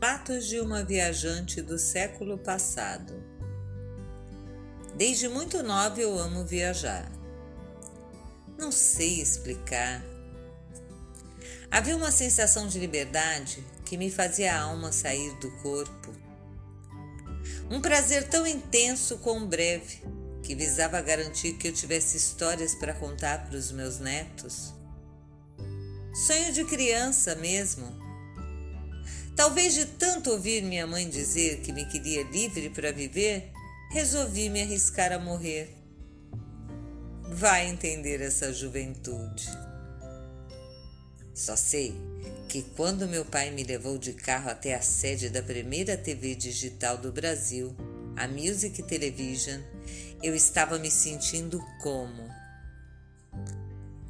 Relatos de uma viajante do século passado. Desde muito nova eu amo viajar. Não sei explicar. Havia uma sensação de liberdade que me fazia a alma sair do corpo. Um prazer tão intenso como breve, que visava garantir que eu tivesse histórias para contar para os meus netos. Sonho de criança mesmo. Talvez de tanto ouvir minha mãe dizer que me queria livre para viver, resolvi me arriscar a morrer. Vai entender essa juventude. Só sei que quando meu pai me levou de carro até a sede da primeira TV digital do Brasil, a Music Television, eu estava me sentindo como?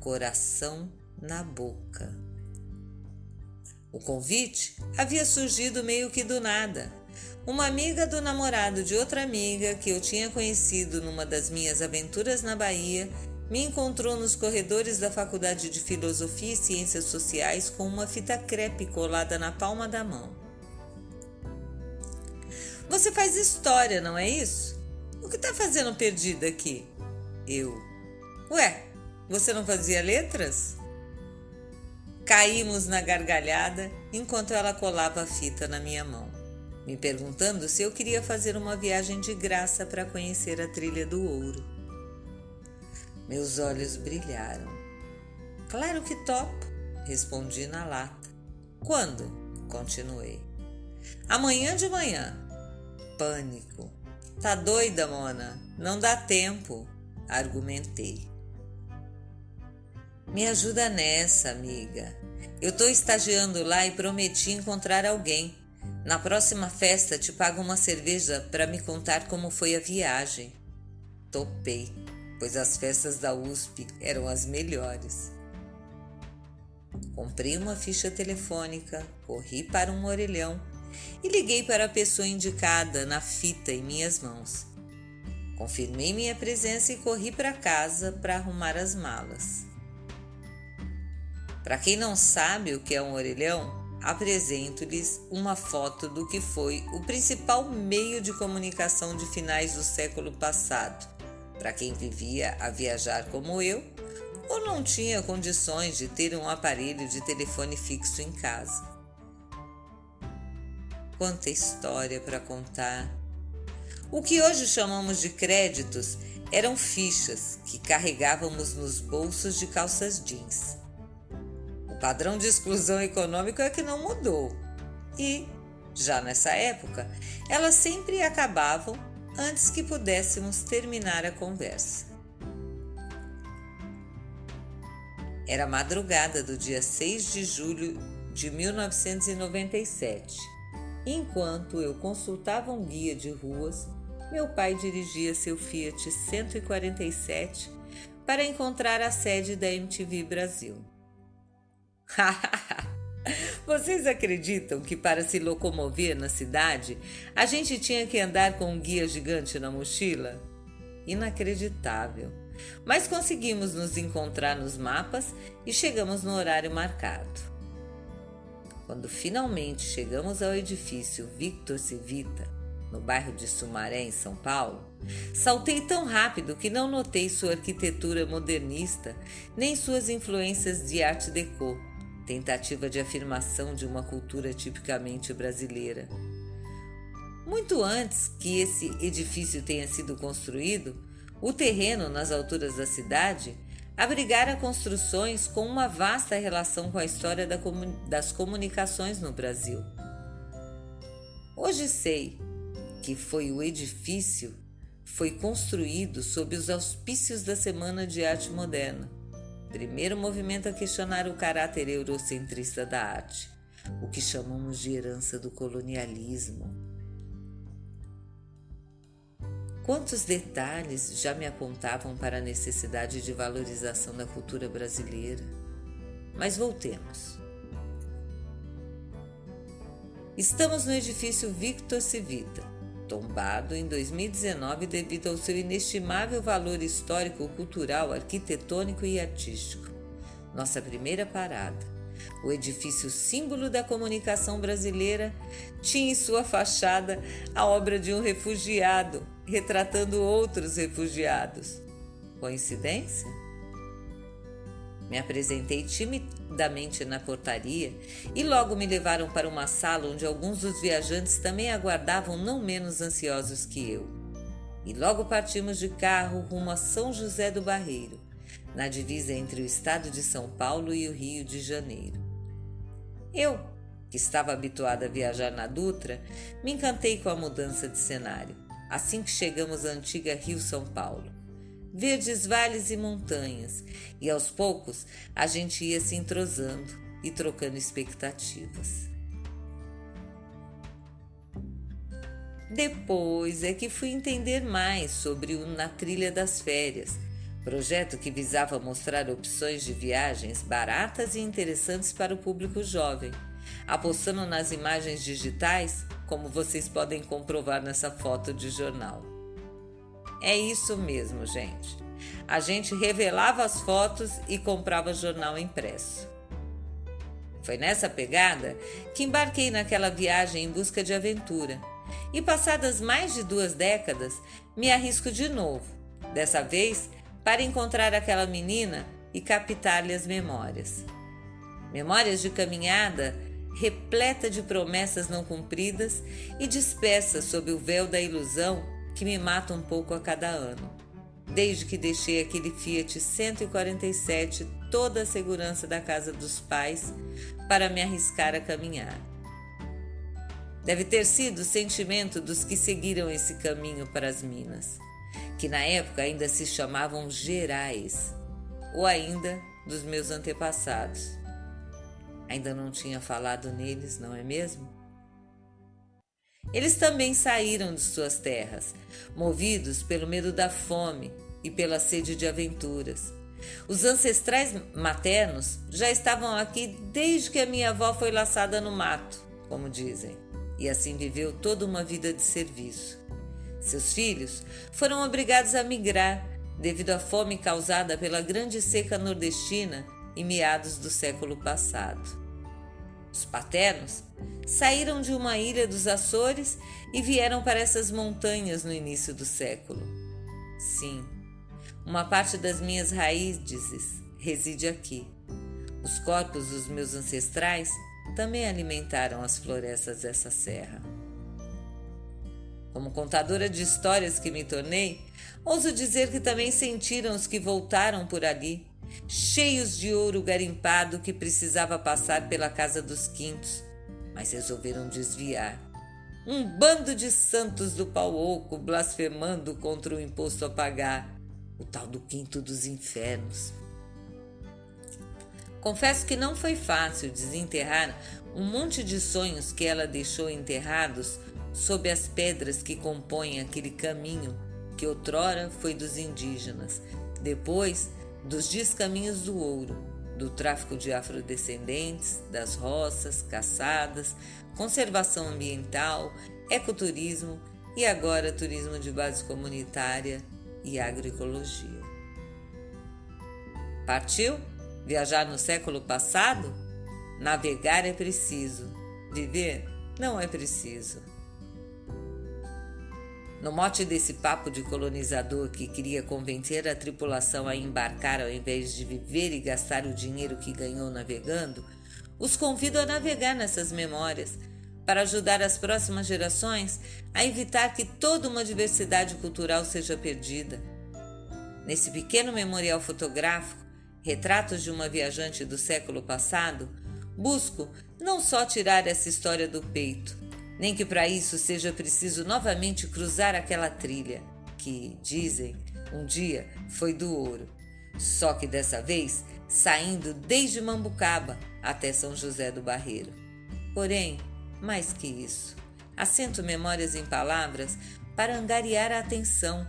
Coração na boca. O convite havia surgido meio que do nada. Uma amiga do namorado de outra amiga que eu tinha conhecido numa das minhas aventuras na Bahia me encontrou nos corredores da Faculdade de Filosofia e Ciências Sociais com uma fita crepe colada na palma da mão. Você faz história, não é isso? O que está fazendo perdida aqui? Eu. Ué, você não fazia letras? Caímos na gargalhada enquanto ela colava a fita na minha mão, me perguntando se eu queria fazer uma viagem de graça para conhecer a Trilha do Ouro. Meus olhos brilharam. Claro que topo, respondi na lata. Quando? Continuei. Amanhã de manhã. Pânico. Tá doida, Mona? Não dá tempo, argumentei. Me ajuda nessa, amiga. Eu tô estagiando lá e prometi encontrar alguém. Na próxima festa te pago uma cerveja para me contar como foi a viagem. Topei, pois as festas da USP eram as melhores. Comprei uma ficha telefônica, corri para um orelhão e liguei para a pessoa indicada na fita em minhas mãos. Confirmei minha presença e corri para casa para arrumar as malas. Para quem não sabe o que é um orelhão, apresento-lhes uma foto do que foi o principal meio de comunicação de finais do século passado, para quem vivia a viajar como eu, ou não tinha condições de ter um aparelho de telefone fixo em casa. Quanta história para contar! O que hoje chamamos de créditos eram fichas que carregávamos nos bolsos de calças jeans. O padrão de exclusão econômica é que não mudou e, já nessa época, elas sempre acabavam antes que pudéssemos terminar a conversa. Era madrugada do dia 6 de julho de 1997. Enquanto eu consultava um guia de ruas, meu pai dirigia seu Fiat 147 para encontrar a sede da MTV Brasil. Vocês acreditam que para se locomover na cidade, a gente tinha que andar com um guia gigante na mochila? Inacreditável. Mas conseguimos nos encontrar nos mapas e chegamos no horário marcado. Quando finalmente chegamos ao edifício Victor Civita, no bairro de Sumaré, em São Paulo, saltei tão rápido que não notei sua arquitetura modernista, nem suas influências de arte déco, tentativa de afirmação de uma cultura tipicamente brasileira. Muito antes que esse edifício tenha sido construído, o terreno nas alturas da cidade abrigara construções com uma vasta relação com a história das comunicações no Brasil. Hoje sei que o edifício foi construído sob os auspícios da Semana de Arte Moderna, primeiro movimento a questionar o caráter eurocentrista da arte, o que chamamos de herança do colonialismo. Quantos detalhes já me apontavam para a necessidade de valorização da cultura brasileira? Mas voltemos. Estamos no edifício Victor Civita, tombado em 2019 devido ao seu inestimável valor histórico, cultural, arquitetônico e artístico. Nossa primeira parada. o edifício símbolo da comunicação brasileira, tinha em sua fachada a obra de um refugiado, retratando outros refugiados. Coincidência? Me apresentei timidamente na portaria e logo me levaram para uma sala onde alguns dos viajantes também aguardavam não menos ansiosos que eu. E logo partimos de carro rumo a São José do Barreiro, na divisa entre o estado de São Paulo e o Rio de Janeiro. Eu, que estava habituada a viajar na Dutra, me encantei com a mudança de cenário, assim que chegamos à antiga Rio-São Paulo. Verdes vales e montanhas, e aos poucos a gente ia se entrosando e trocando expectativas. Depois é que fui entender mais sobre o Na Trilha das Férias, projeto que visava mostrar opções de viagens baratas e interessantes para o público jovem, apostando nas imagens digitais, como vocês podem comprovar nessa foto de jornal. É isso mesmo, gente. A gente revelava as fotos e comprava jornal impresso. Foi nessa pegada que embarquei naquela viagem em busca de aventura. E passadas mais de 2 décadas, me arrisco de novo, dessa vez para encontrar aquela menina e captar-lhe as memórias. Memórias de caminhada repleta de promessas não cumpridas e dispersas sob o véu da ilusão que me mata um pouco a cada ano, desde que deixei aquele Fiat 147 toda a segurança da casa dos pais para me arriscar a caminhar. Deve ter sido o sentimento dos que seguiram esse caminho para as Minas, que na época ainda se chamavam Gerais, ou ainda dos meus antepassados. Ainda não tinha falado neles, não é mesmo? Eles também saíram de suas terras, movidos pelo medo da fome e pela sede de aventuras. Os ancestrais maternos já estavam aqui desde que a minha avó foi laçada no mato, como dizem, e assim viveu toda uma vida de serviço. Seus filhos foram obrigados a migrar devido à fome causada pela grande seca nordestina em meados do século passado. Os paternos saíram de uma ilha dos Açores e vieram para essas montanhas no início do século. Sim, uma parte das minhas raízes reside aqui. Os corpos dos meus ancestrais também alimentaram as florestas dessa serra. Como contadora de histórias que me tornei, ouso dizer que também sentiram os que voltaram por ali, cheios de ouro garimpado que precisava passar pela casa dos quintos, mas resolveram desviar. Um bando de santos do pau oco blasfemando contra o imposto a pagar, o tal do quinto dos infernos. Confesso que não foi fácil desenterrar um monte de sonhos que ela deixou enterrados sob as pedras que compõem aquele caminho que outrora foi dos indígenas, depois dos descaminhos do ouro, do tráfico de afrodescendentes, das roças, caçadas, conservação ambiental, ecoturismo e agora turismo de base comunitária e agroecologia. Partiu? Viajar no século passado? Navegar é preciso, viver não é preciso. No mote desse papo de colonizador que queria convencer a tripulação a embarcar ao invés de viver e gastar o dinheiro que ganhou navegando, os convido a navegar nessas memórias para ajudar as próximas gerações a evitar que toda uma diversidade cultural seja perdida. Nesse pequeno memorial fotográfico, Retratos de uma Viajante do Século Passado, busco não só tirar essa história do peito, nem que para isso seja preciso novamente cruzar aquela trilha, que, dizem, um dia foi do ouro, só que dessa vez saindo desde Mambucaba até São José do Barreiro. Porém, mais que isso, assento memórias em palavras para angariar a atenção,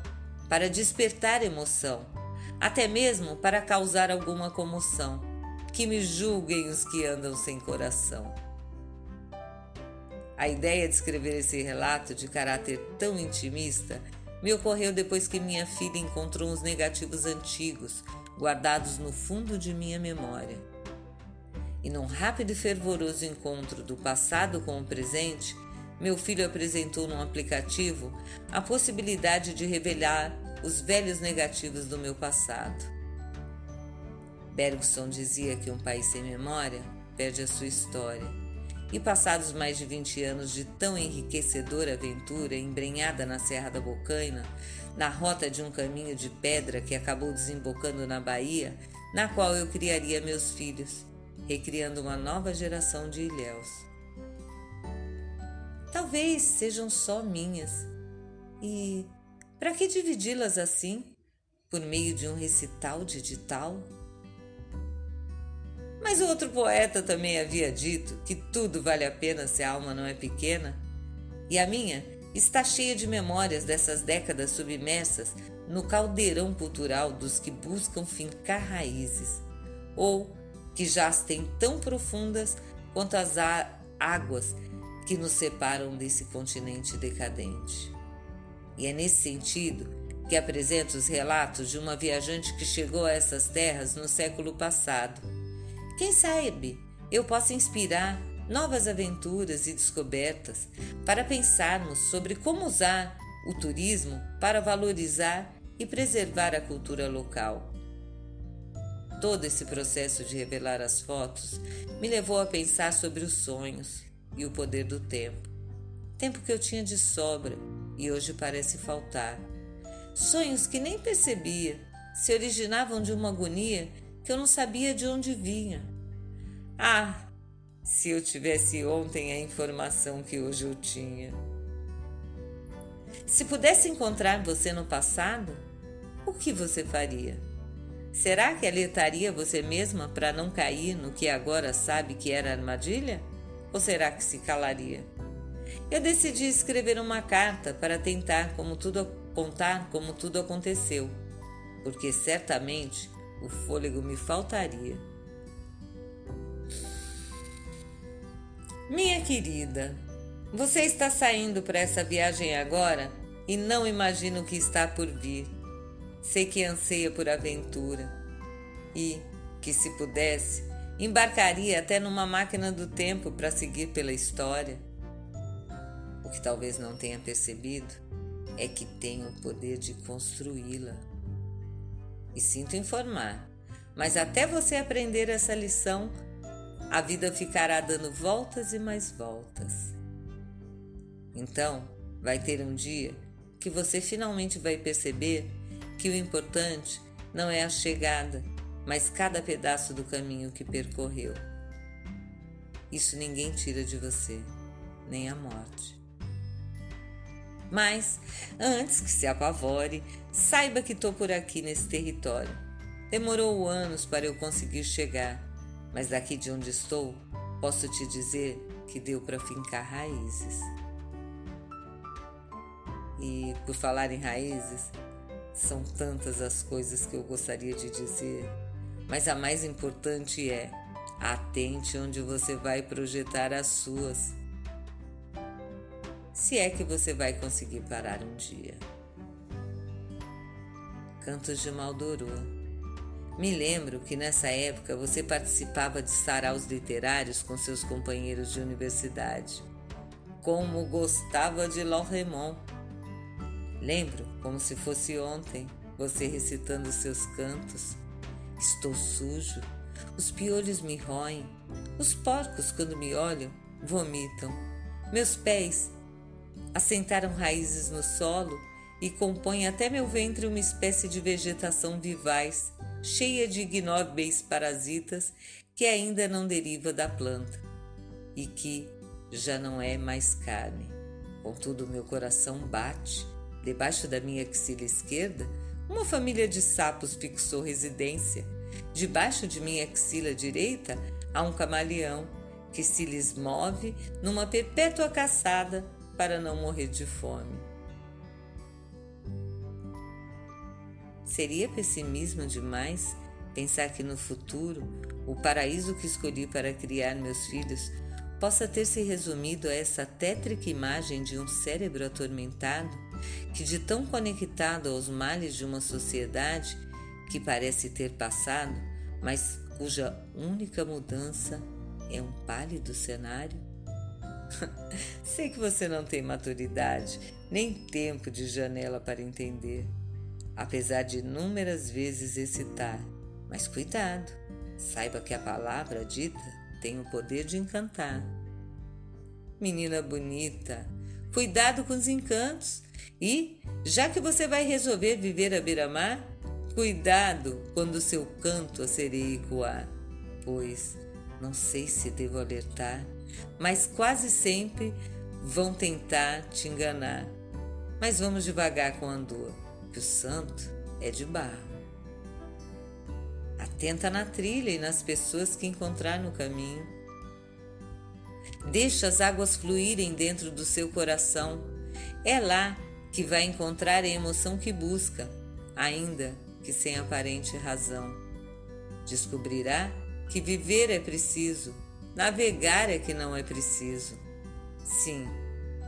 para despertar emoção, até mesmo para causar alguma comoção. Que me julguem os que andam sem coração. A ideia de escrever esse relato de caráter tão intimista me ocorreu depois que minha filha encontrou uns negativos antigos guardados no fundo de minha memória. E num rápido e fervoroso encontro do passado com o presente, meu filho apresentou num aplicativo a possibilidade de revelar os velhos negativos do meu passado. Bergson dizia que um país sem memória perde a sua história. E passados mais de 20 anos de tão enriquecedora aventura embrenhada na Serra da Bocaina, na rota de um caminho de pedra que acabou desembocando na Bahia, na qual eu criaria meus filhos, recriando uma nova geração de ilhéus. Talvez sejam só minhas. E para que dividi-las assim, por meio de um recital digital? Mas o outro poeta também havia dito que tudo vale a pena se a alma não é pequena. E a minha está cheia de memórias dessas décadas submersas no caldeirão cultural dos que buscam fincar raízes, ou que jazem tão profundas quanto as águas que nos separam desse continente decadente. E é nesse sentido que apresento os relatos de uma viajante que chegou a essas terras no século passado. Quem sabe eu possa inspirar novas aventuras e descobertas para pensarmos sobre como usar o turismo para valorizar e preservar a cultura local. Todo esse processo de revelar as fotos me levou a pensar sobre os sonhos e o poder do tempo. Tempo que eu tinha de sobra e hoje parece faltar. Sonhos que nem percebia, se originavam de uma agonia que eu não sabia de onde vinha. Ah, se eu tivesse ontem a informação que hoje eu tinha. Se pudesse encontrar você no passado, o que você faria? Será que alertaria você mesma para não cair no que agora sabe que era armadilha? Ou será que se calaria? Eu decidi escrever uma carta para tentar contar como tudo aconteceu, porque certamente o fôlego me faltaria. Minha querida, você está saindo para essa viagem agora e não imagina o que está por vir. Sei que anseia por aventura e, que se pudesse, embarcaria até numa máquina do tempo para seguir pela história. O que talvez não tenha percebido é que tem o poder de construí-la. E sinto informar, mas até você aprender essa lição, a vida ficará dando voltas e mais voltas. Então, vai ter um dia que você finalmente vai perceber que o importante não é a chegada, mas cada pedaço do caminho que percorreu. Isso ninguém tira de você, nem a morte. Mas, antes que se apavore, saiba que estou por aqui nesse território. Demorou anos para eu conseguir chegar, mas daqui de onde estou, posso te dizer que deu para fincar raízes. E, por falar em raízes, são tantas as coisas que eu gostaria de dizer, mas a mais importante é: atente onde você vai projetar as suas. Se é que você vai conseguir parar um dia. Cantos de Maldorô. Me lembro que nessa época você participava de saraus literários com seus companheiros de universidade. Como gostava de Lauremont. Lembro, como se fosse ontem, você recitando seus cantos. Estou sujo, os piolhos me roem, os porcos, quando me olham, vomitam. Meus pés assentaram raízes no solo e compõem até meu ventre uma espécie de vegetação vivaz, cheia de ignóbeis parasitas que ainda não deriva da planta e que já não é mais carne. Contudo, meu coração bate. Debaixo da minha axila esquerda, uma família de sapos fixou residência. Debaixo de minha axila direita, há um camaleão que se lhes move numa perpétua caçada para não morrer de fome. Seria pessimismo demais pensar que no futuro o paraíso que escolhi para criar meus filhos possa ter se resumido a essa tétrica imagem de um cérebro atormentado que, de tão conectado aos males de uma sociedade que parece ter passado, mas cuja única mudança é um pálido cenário? Sei que você não tem maturidade, nem tempo de janela para entender, apesar de inúmeras vezes excitar. Mas cuidado, saiba que a palavra dita tem o poder de encantar. Menina bonita, cuidado com os encantos e, já que você vai resolver viver à beira-mar, cuidado quando o seu canto a sereia ecoar, pois não sei se devo alertar, mas quase sempre vão tentar te enganar. Mas vamos devagar com o andor, que o santo é de barro. Atenta na trilha e nas pessoas que encontrar no caminho. Deixa as águas fluírem dentro do seu coração. É lá que vai encontrar a emoção que busca, ainda que sem aparente razão. Descobrirá que viver é preciso, navegar é que não é preciso. Sim,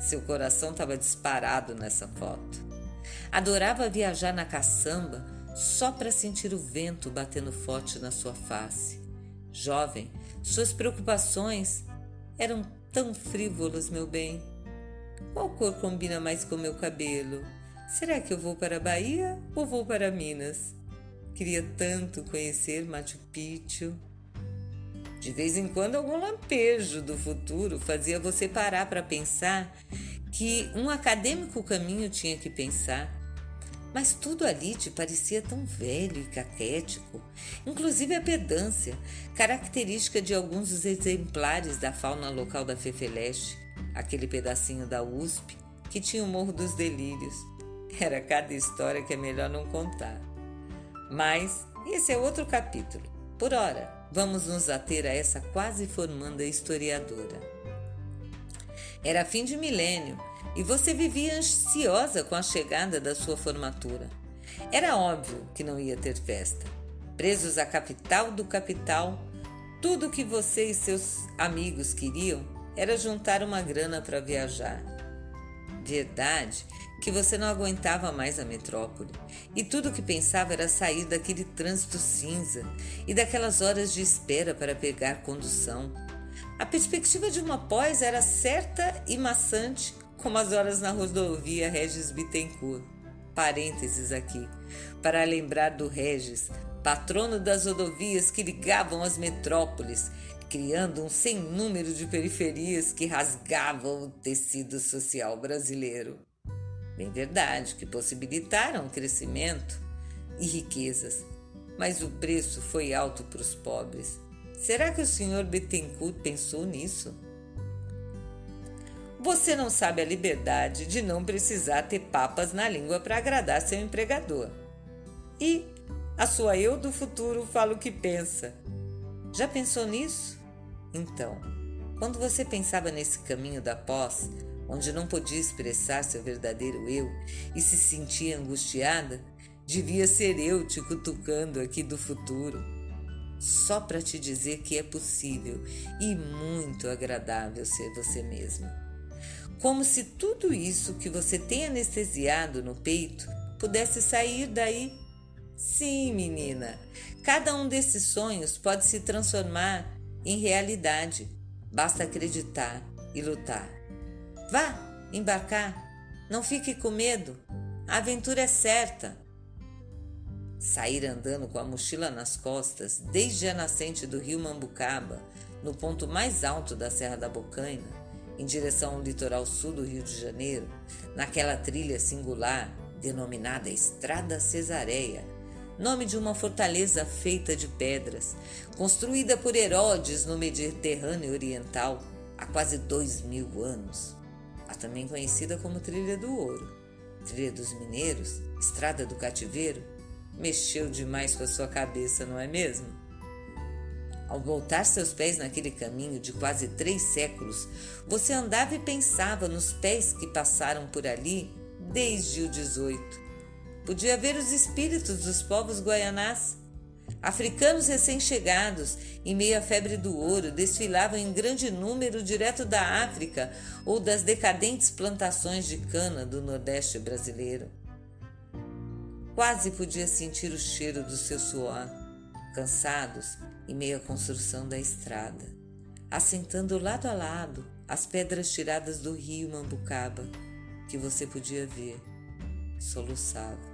seu coração estava disparado nessa foto. Adorava viajar na caçamba só para sentir o vento batendo forte na sua face. Jovem, suas preocupações eram tão frívolas, meu bem. Qual cor combina mais com meu cabelo? Será que eu vou para a Bahia ou vou para Minas? Queria tanto conhecer Machu Picchu. De vez em quando, algum lampejo do futuro fazia você parar para pensar que um acadêmico caminho tinha que pensar. Mas tudo ali te parecia tão velho e caquético, inclusive a pedância, característica de alguns dos exemplares da fauna local da Fefeleche, aquele pedacinho da USP que tinha o Morro dos Delírios. Era cada história que é melhor não contar. Mas esse é outro capítulo. Por ora, vamos nos ater a essa quase formanda historiadora. Era fim de milênio e você vivia ansiosa com a chegada da sua formatura. Era óbvio que não ia ter festa. Presos à capital do capital, tudo que você e seus amigos queriam era juntar uma grana para viajar. Verdade que você não aguentava mais a metrópole e tudo que pensava era sair daquele trânsito cinza e daquelas horas de espera para pegar condução. A perspectiva de uma pós era certa e maçante, como as horas na rodovia Regis Bittencourt. Parênteses aqui, para lembrar do Regis, patrono das rodovias que ligavam as metrópoles, criando um sem número de periferias que rasgavam o tecido social brasileiro. Bem verdade que possibilitaram crescimento e riquezas, mas o preço foi alto para os pobres. Será que o Sr. Bittencourt pensou nisso? Você não sabe a liberdade de não precisar ter papas na língua para agradar seu empregador. E a sua eu do futuro fala o que pensa. Já pensou nisso? Então, quando você pensava nesse caminho da pós, onde não podia expressar seu verdadeiro eu e se sentia angustiada, devia ser eu te cutucando aqui do futuro, só para te dizer que é possível e muito agradável ser você mesma. Como se tudo isso que você tem anestesiado no peito pudesse sair daí. Sim, menina, cada um desses sonhos pode se transformar em realidade. Basta acreditar e lutar. Vá embarcar, não fique com medo, a aventura é certa. Sair andando com a mochila nas costas desde a nascente do rio Mambucaba, no ponto mais alto da Serra da Bocaina, em direção ao litoral sul do Rio de Janeiro, naquela trilha singular denominada Estrada Cesareia, nome de uma fortaleza feita de pedras, construída por Herodes no Mediterrâneo Oriental há quase 2000 anos. A também conhecida como Trilha do Ouro, Trilha dos Mineiros, Estrada do Cativeiro, mexeu demais com a sua cabeça, não é mesmo? Ao voltar seus pés naquele caminho de quase 3 séculos, você andava e pensava nos pés que passaram por ali desde o 18. Podia ver os espíritos dos povos guaianás. Africanos recém-chegados, em meio à febre do ouro, desfilavam em grande número direto da África ou das decadentes plantações de cana do Nordeste brasileiro. Quase podia sentir o cheiro do seu suor. Cansados, em meio à construção da estrada, assentando lado a lado as pedras tiradas do rio Mambucaba, que você podia ver, soluçava.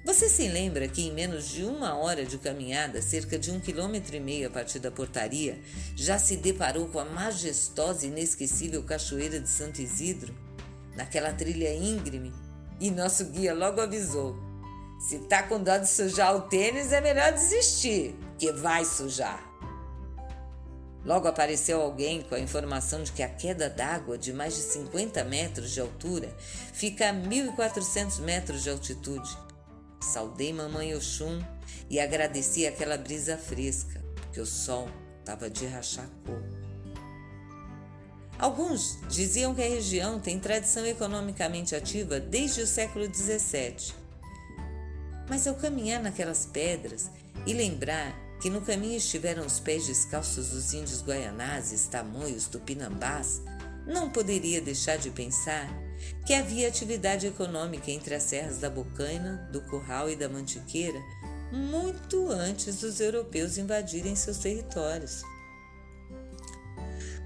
Você se lembra que em menos de 1 hora de caminhada, cerca de 1,5 km a partir da portaria, já se deparou com a majestosa e inesquecível Cachoeira de Santo Isidro, naquela trilha íngreme, e nosso guia logo avisou: se tá com dó de sujar o tênis, é melhor desistir, que vai sujar. Logo apareceu alguém com a informação de que a queda d'água de mais de 50 metros de altura fica a 1.400 metros de altitude. Saudei Mamãe Oxum e agradeci aquela brisa fresca, porque o sol estava de rachar coco. Alguns diziam que a região tem tradição economicamente ativa desde o século XVII. Mas ao caminhar naquelas pedras e lembrar que no caminho estiveram os pés descalços dos índios guaianazes, tamoios, tupinambás, não poderia deixar de pensar que havia atividade econômica entre as serras da Bocaina, do Curral e da Mantiqueira muito antes dos europeus invadirem seus territórios.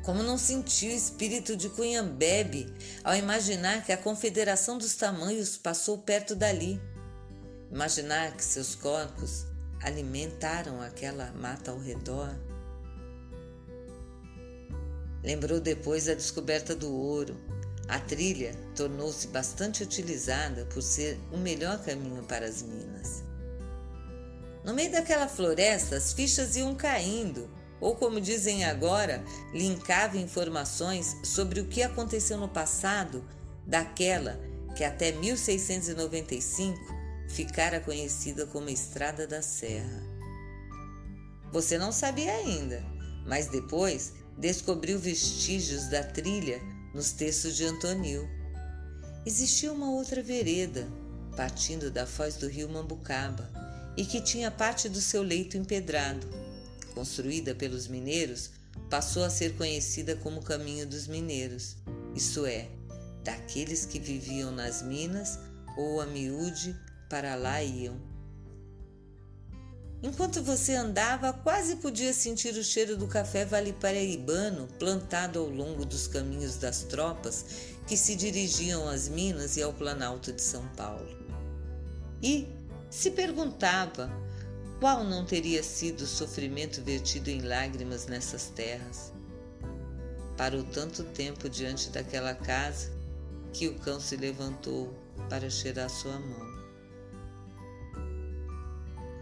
Como não sentiu o espírito de Cunhambebe ao imaginar que a Confederação dos Tamoios passou perto dali? Imaginar que seus corpos alimentaram aquela mata ao redor? Lembrou depois da descoberta do ouro. A trilha tornou-se bastante utilizada por ser o melhor caminho para as minas. No meio daquela floresta, as fichas iam caindo, ou como dizem agora, linkavam informações sobre o que aconteceu no passado daquela que até 1695 ficara conhecida como Estrada da Serra. Você não sabia ainda, mas depois descobriu vestígios da trilha nos textos de Antonil. Existia uma outra vereda, partindo da foz do rio Mambucaba, e que tinha parte do seu leito empedrado. Construída pelos mineiros, passou a ser conhecida como Caminho dos Mineiros, isto é, daqueles que viviam nas minas ou a miúde para lá iam. Enquanto você andava, quase podia sentir o cheiro do café vale-paraibano plantado ao longo dos caminhos das tropas que se dirigiam às minas e ao Planalto de São Paulo. E se perguntava qual não teria sido o sofrimento vertido em lágrimas nessas terras. Parou tanto tempo diante daquela casa que o cão se levantou para cheirar sua mão.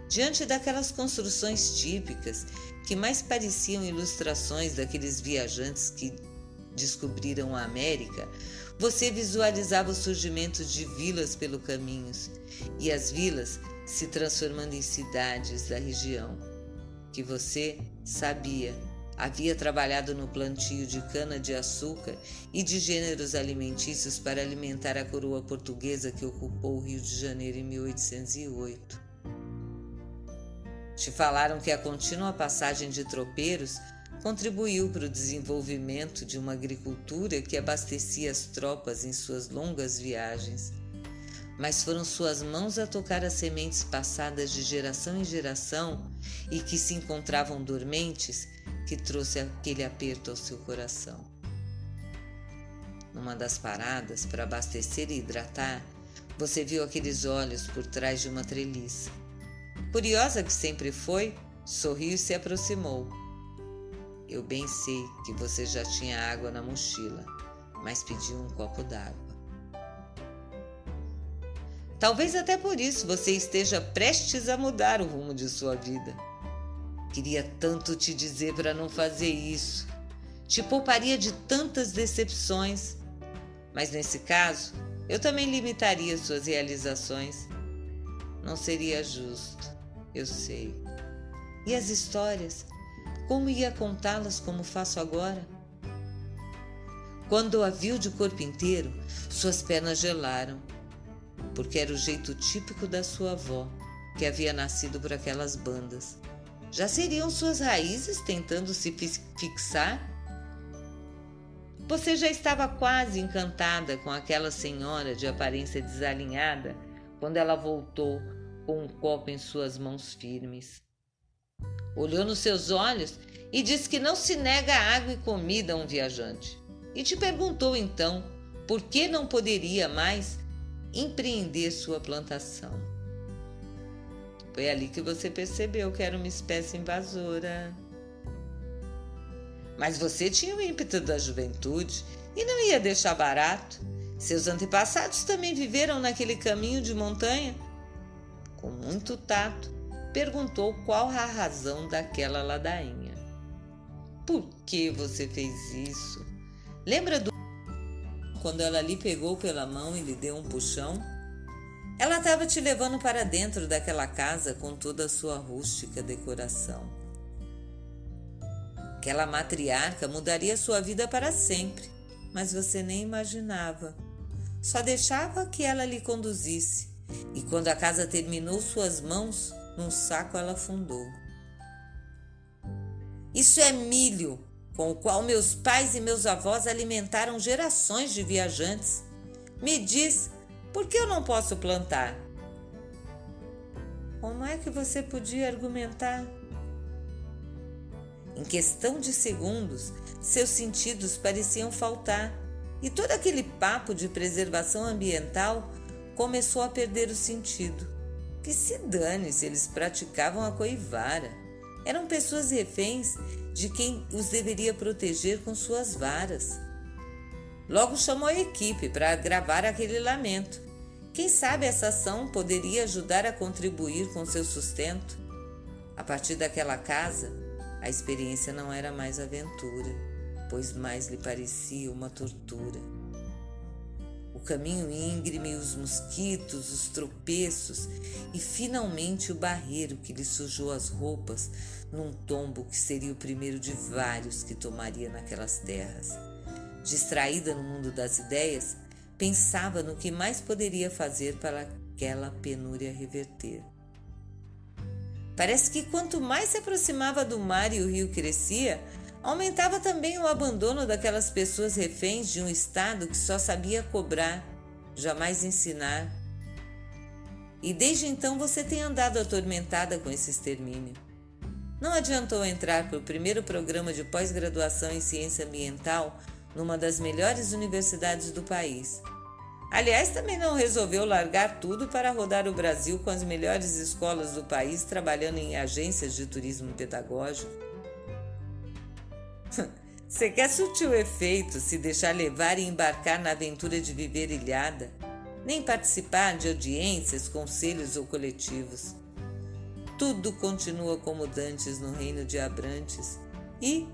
Diante daquelas construções típicas que mais pareciam ilustrações daqueles viajantes que descobriram a América, você visualizava o surgimento de vilas pelo caminho e as vilas se transformando em cidades da região, que você sabia havia trabalhado no plantio de cana-de-açúcar e de gêneros alimentícios para alimentar a coroa portuguesa que ocupou o Rio de Janeiro em 1808. Te falaram que a contínua passagem de tropeiros contribuiu para o desenvolvimento de uma agricultura que abastecia as tropas em suas longas viagens. Mas foram suas mãos a tocar as sementes passadas de geração em geração e que se encontravam dormentes que trouxe aquele aperto ao seu coração. Numa das paradas, para abastecer e hidratar, você viu aqueles olhos por trás de uma treliça. Curiosa que sempre foi, sorriu e se aproximou. Eu bem sei que você já tinha água na mochila, mas pediu um copo d'água. Talvez até por isso você esteja prestes a mudar o rumo de sua vida. Queria tanto te dizer para não fazer isso. Te pouparia de tantas decepções. Mas nesse caso, eu também limitaria suas realizações. Não seria justo, eu sei. E as histórias? Como ia contá-las como faço agora? Quando a viu de corpo inteiro, suas pernas gelaram, porque era o jeito típico da sua avó, que havia nascido por aquelas bandas. Já seriam suas raízes tentando se fixar? Você já estava quase encantada com aquela senhora de aparência desalinhada quando ela voltou com um copo em suas mãos firmes. Olhou nos seus olhos e disse que não se nega água e comida a um viajante. E te perguntou então por que não poderia mais empreender sua plantação. Foi ali que você percebeu que era uma espécie invasora. Mas você tinha o ímpeto da juventude e não ia deixar barato. Seus antepassados também viveram naquele caminho de montanha. Com muito tato, perguntou qual a razão daquela ladainha. Por que você fez isso? Lembra do quando ela lhe pegou pela mão e lhe deu um puxão? Ela estava te levando para dentro daquela casa com toda a sua rústica decoração. Aquela matriarca mudaria sua vida para sempre, mas você nem imaginava. Só deixava que ela lhe conduzisse, e quando a casa terminou suas mãos, num saco ela afundou. Isso é milho, com o qual meus pais e meus avós alimentaram gerações de viajantes. Me diz, por que eu não posso plantar? Como é que você podia argumentar? Em questão de segundos, seus sentidos pareciam faltar e todo aquele papo de preservação ambiental começou a perder o sentido. Que se dane se eles praticavam a coivara. Eram pessoas reféns de quem os deveria proteger com suas varas. Logo chamou a equipe para gravar aquele lamento. Quem sabe essa ação poderia ajudar a contribuir com seu sustento. A partir daquela casa, a experiência não era mais aventura, pois mais lhe parecia uma tortura. O caminho íngreme, os mosquitos, os tropeços e finalmente o barreiro que lhe sujou as roupas num tombo que seria o primeiro de vários que tomaria naquelas terras. Distraída no mundo das ideias, pensava no que mais poderia fazer para aquela penúria reverter. Parece que quanto mais se aproximava do mar e o rio crescia, aumentava também o abandono daquelas pessoas reféns de um Estado que só sabia cobrar, jamais ensinar. E desde então você tem andado atormentada com esse extermínio. Não adiantou entrar para o primeiro programa de pós-graduação em ciência ambiental numa das melhores universidades do país. Aliás, também não resolveu largar tudo para rodar o Brasil com as melhores escolas do país trabalhando em agências de turismo pedagógico. Você quer surtir o efeito, se deixar levar e embarcar na aventura de viver ilhada, nem participar de audiências, conselhos ou coletivos. Tudo continua como dantes no reino de Abrantes e,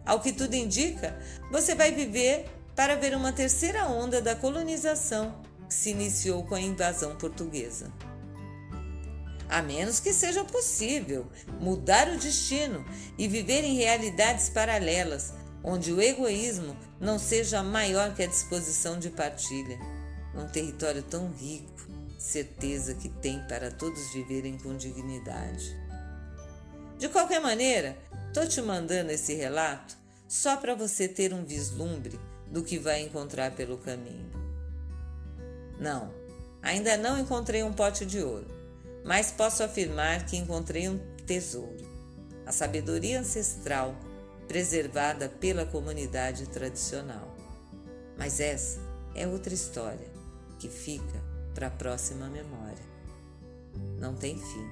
ao que tudo indica, você vai viver para ver uma terceira onda da colonização que se iniciou com a invasão portuguesa. A menos que seja possível mudar o destino e viver em realidades paralelas, onde o egoísmo não seja maior que a disposição de partilha. Num território tão rico, certeza que tem para todos viverem com dignidade. De qualquer maneira, estou te mandando esse relato só para você ter um vislumbre do que vai encontrar pelo caminho. Não, ainda não encontrei um pote de ouro, mas posso afirmar que encontrei um tesouro, a sabedoria ancestral preservada pela comunidade tradicional. Mas essa é outra história que fica para a próxima memória. Não tem fim.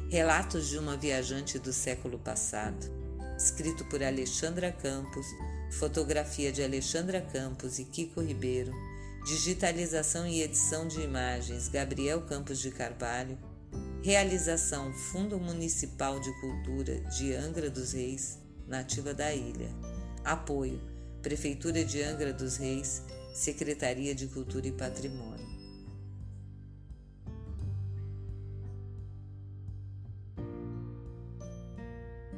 Relatos de uma viajante do século passado, escrito por Alexandra Campos, fotografia de Alexandra Campos e Kiko Ribeiro, digitalização e edição de imagens Gabriel Campos de Carvalho, realização Fundo Municipal de Cultura de Angra dos Reis, nativa da ilha, apoio Prefeitura de Angra dos Reis, Secretaria de Cultura e Patrimônio.